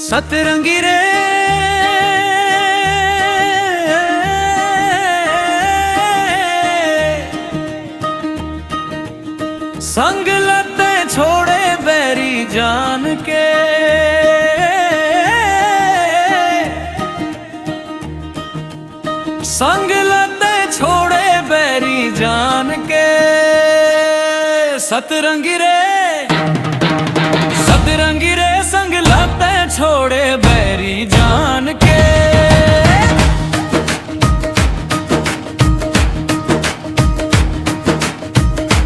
सतरंगी रे संग लते छोड़े बैरी जान के, संग लते छोड़े बैरी जान के। सतरंगी रे सतरंगी रे संग लते छोड़े बैरी जान के।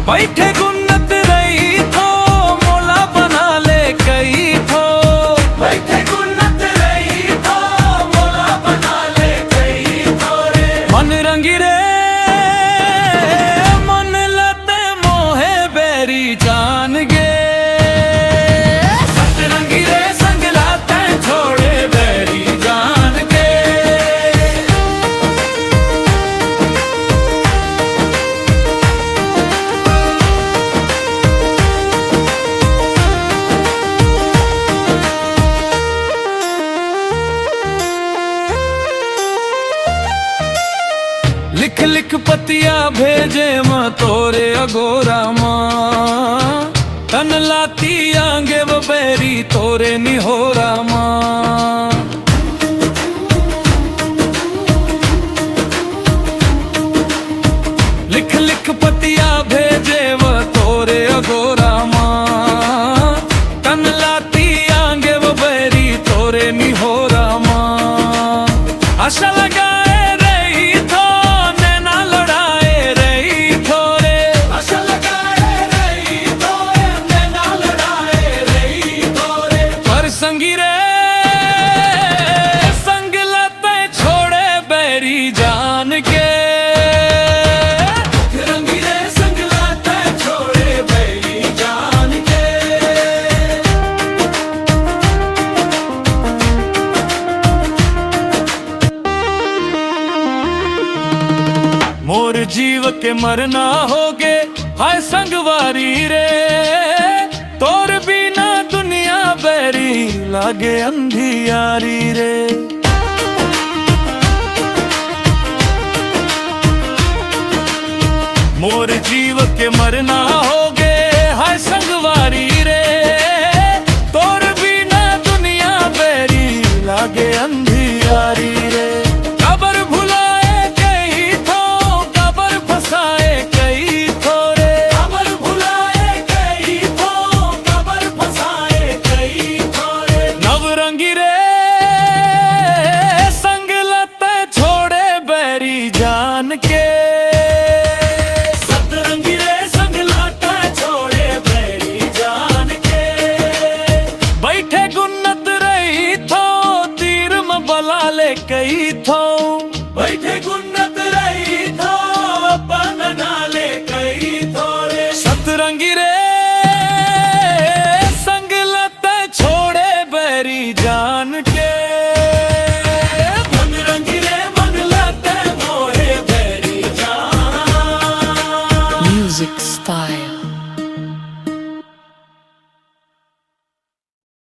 बैठे गुन्नत रही थो मोला बना ले कई थो, बैठे गुन्नत रही थो मोला बना ले कई थो रे। मन रंगी रे मन लते मोहे बैरी जान गे। सतरंगी रे संग लते छोड़े बैरी जान के। लिख लिख पतिया भेजे मां तोरे अगोरा मां, तन लाती आंगे वो बैरी तोरे निहोरा मां। लिख लिख पतिया भेजे वो तोरे अगोरा मां, तन लाती आंगे वो बैरी तोरे निहोरा मां। आशा लगाए संगी रे संग लते छोड़े बैरी जान के। रंगी रे संग लते छोड़े बैरी जान के। मोर जीव के मरना होगे हाय संगवारी रे, तोर बिना दुनिया बैरी लागे अंधियारी रे। मोर जीव के मरना